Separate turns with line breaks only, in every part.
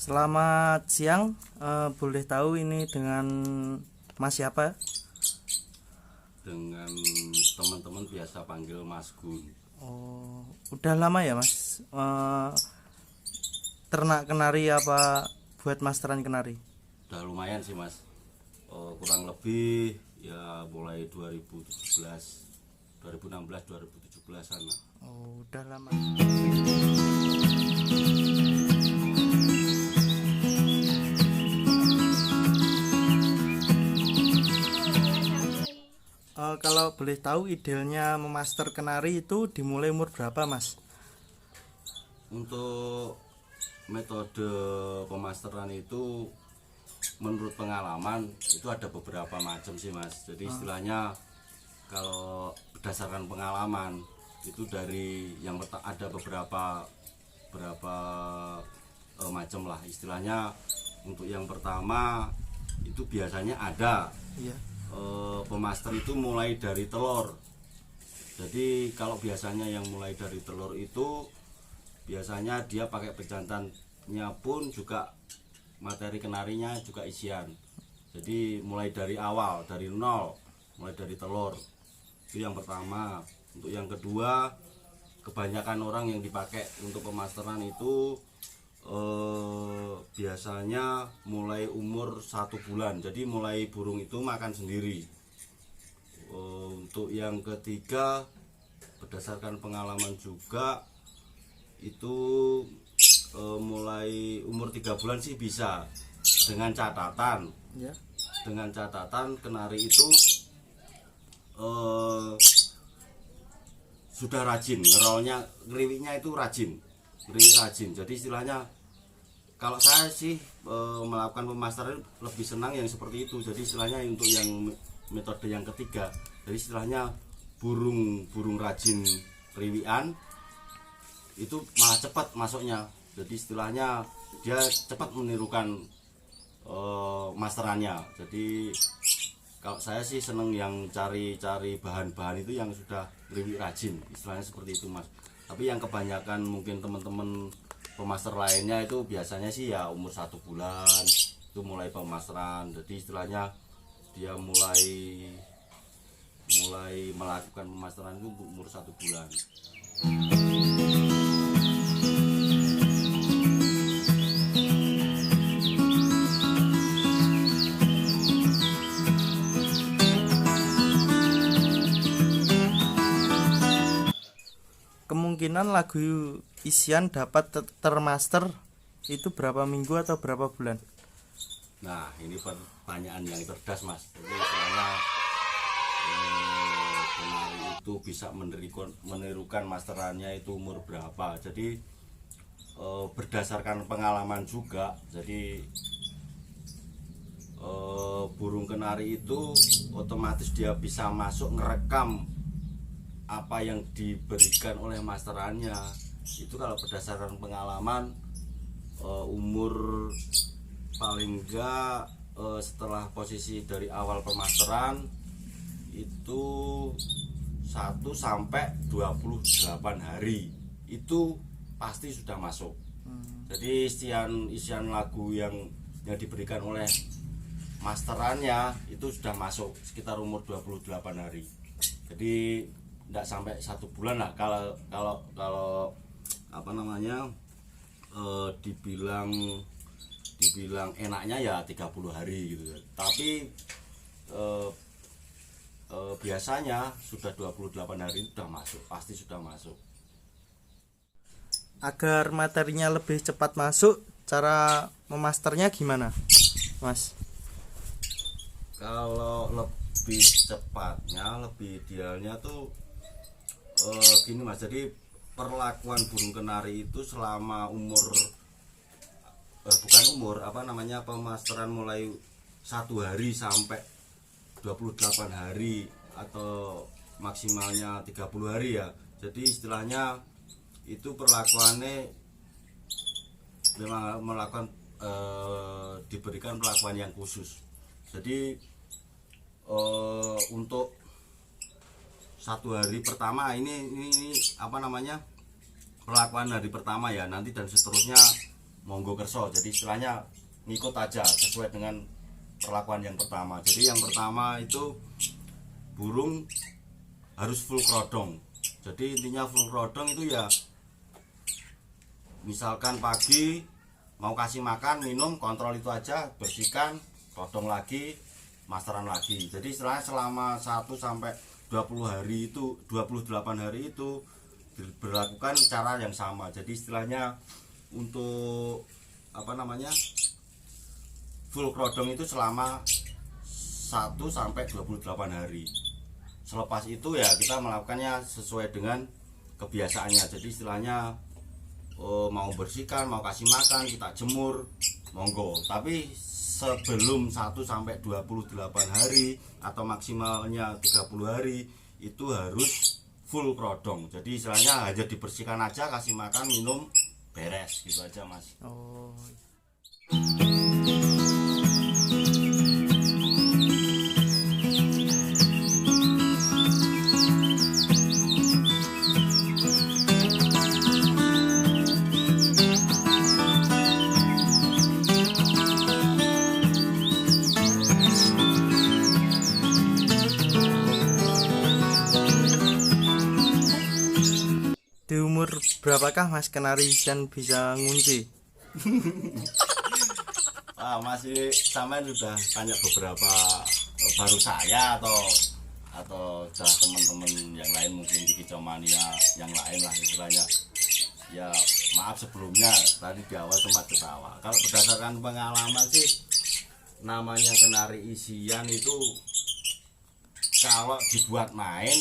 Selamat siang, boleh tahu ini dengan Mas siapa?
Dengan teman-teman biasa panggil Mas Gun.
Oh, udah lama ya Mas ternak kenari apa buat masteran kenari?
Udah lumayan sih Mas. Kurang lebih ya mulai 2017, 2016, 2017-an.
Oh, udah lama. Kalau boleh tahu idealnya memaster kenari itu dimulai umur berapa Mas?
Untuk metode pemasteran itu menurut pengalaman itu ada beberapa macam sih Mas. Jadi istilahnya kalau berdasarkan pengalaman itu dari yang ada beberapa macam lah istilahnya. Untuk yang pertama itu biasanya ada
Iya.
pemaster itu mulai dari telur. Jadi kalau biasanya yang mulai dari telur itu biasanya dia pakai pejantannya pun juga materi kenarinya juga isian. Jadi mulai dari awal, dari nol, mulai dari telur. Itu yang pertama. Untuk yang kedua, kebanyakan orang yang dipakai untuk pemasteran itu biasanya mulai umur 1 bulan. Jadi mulai burung itu makan sendiri. Untuk yang ketiga, berdasarkan pengalaman juga itu mulai umur 3 bulan sih bisa, dengan catatan
Ya.
kenari itu sudah rajin ngerolnya, ngeriwiknya itu rajin. Jadi istilahnya kalau saya sih melakukan pemasteran lebih senang yang seperti itu. Jadi istilahnya untuk yang metode yang ketiga, jadi istilahnya burung rajin riwian itu malah cepat masuknya. Jadi istilahnya dia cepat menirukan masterannya. Jadi kalau saya sih seneng yang cari bahan-bahan itu yang sudah riwik rajin, istilahnya seperti itu Mas. Tapi yang kebanyakan mungkin teman-teman pemaster lainnya itu biasanya sih ya umur 1 bulan itu mulai pemasteran. Jadi istilahnya dia mulai melakukan pemasteran itu umur 1 bulan.
Kemungkinan lagu isian dapat termaster itu berapa minggu atau berapa bulan?
Nah, ini pertanyaan yang cerdas Mas. Jadi istilahnya kenari itu bisa menirukan masterannya itu umur berapa. Jadi berdasarkan pengalaman juga. Jadi burung kenari itu otomatis dia bisa masuk ngerekam apa yang diberikan oleh masterannya. Itu kalau berdasarkan pengalaman umur paling enggak setelah posisi dari awal pemasteran itu 1 sampai 28 hari itu pasti sudah masuk. Jadi isian lagu yang diberikan oleh masterannya itu sudah masuk sekitar umur 28 hari. Jadi tidak sampai 1 bulan lah kalau apa namanya dibilang enaknya ya 30 hari gitu. Tapi biasanya sudah 28 hari sudah masuk, pasti sudah masuk.
Agar materinya lebih cepat masuk, cara memasternya gimana Mas?
Kalau lebih cepatnya, lebih idealnya tuh gini Mas. Jadi perlakuan burung kenari itu selama umur pemasteran mulai 1 hari sampai 28 hari atau maksimalnya 30 hari ya. Jadi istilahnya itu perlakuannya memang diberikan perlakuan yang khusus. Jadi untuk 1 hari pertama ini perlakuan hari pertama ya, nanti dan seterusnya monggo kerso. Jadi istilahnya ngikut aja sesuai dengan perlakuan yang pertama. Jadi yang pertama itu burung harus full krodong. Jadi intinya full krodong itu ya misalkan pagi mau kasih makan minum kontrol itu aja, bersihkan, krodong lagi, masteran lagi. Jadi istilahnya selama 1 sampai 20 hari itu 28 hari itu diberlakukan cara yang sama. Jadi istilahnya untuk apa namanya full krodong itu selama 1 sampai 28 hari. Selepas itu ya kita melakukannya sesuai dengan kebiasaannya. Jadi istilahnya mau bersihkan, mau kasih makan, kita jemur, monggo. Tapi sebelum 1 sampai 28 hari atau maksimalnya 30 hari itu harus full krodong. Jadi istilahnya hanya dibersihkan aja, kasih makan, minum, beres gitu aja Mas.
Oh. Di umur berapakah Mas Kenari Isian bisa ngunci?
Masih sama sudah tanya beberapa baru saya atau sudah teman-teman yang lain mungkin di Kicomania yang lain lah istilahnya. Ya maaf sebelumnya tadi di awal sempat ketawa. Kalau berdasarkan pengalaman sih namanya kenari isian itu kalau dibuat main,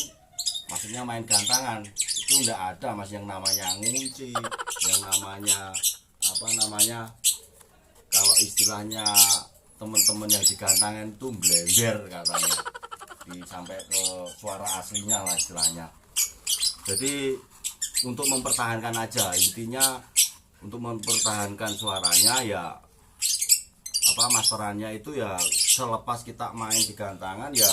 maksudnya main gantangan itu enggak ada Mas yang namanya ngunci, yang namanya apa namanya kalau istilahnya teman-teman yang digantangan itu blender katanya, sampai ke suara aslinya lah istilahnya. Jadi untuk mempertahankan aja, intinya untuk mempertahankan suaranya ya apa masterannya itu ya selepas kita main di gantangan ya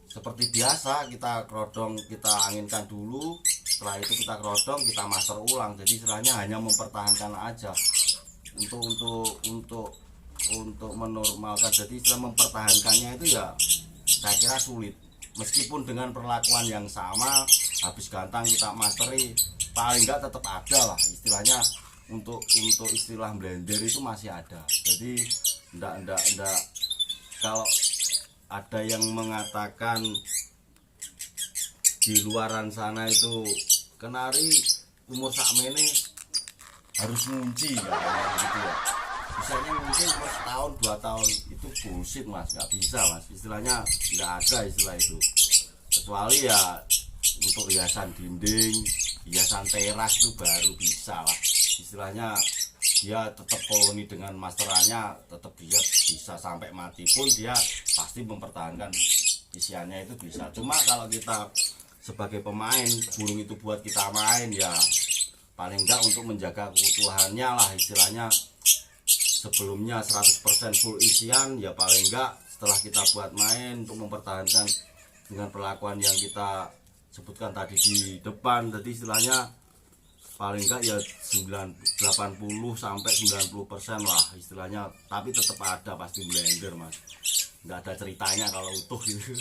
seperti biasa kita krodong, kita anginkan dulu, setelah itu kita krodong, kita master ulang. Jadi istilahnya hanya mempertahankan aja untuk menormalkan. Jadi istilah mempertahankannya itu ya saya kira sulit. Meskipun dengan perlakuan yang sama, habis gantang kita masteri, paling enggak tetap ada lah istilahnya. Untuk istilah blender itu masih ada. Jadi enggak kalau ada yang mengatakan di luaran sana itu kenari umur sakmene harus ngunci gitu ya. Misalnya ngunci umur setahun 2 tahun itu bullshit Mas, nggak bisa Mas. Istilahnya nggak ada istilah itu. Kecuali ya untuk hiasan dinding, hiasan teras itu baru bisa lah. Istilahnya dia tetap koloni dengan masterannya, tetap dia bisa sampai mati pun dia pasti mempertahankan isiannya itu bisa. Cuma kalau kita sebagai pemain burung itu buat kita main ya paling enggak untuk menjaga keutuhannya lah istilahnya. Sebelumnya 100% full isian ya paling enggak setelah kita buat main untuk mempertahankan dengan perlakuan yang kita sebutkan tadi di depan. Jadi istilahnya paling enggak ya 80 sampai 90% lah istilahnya, tapi tetap ada pasti blender Mas, nggak ada ceritanya kalau utuh gitu.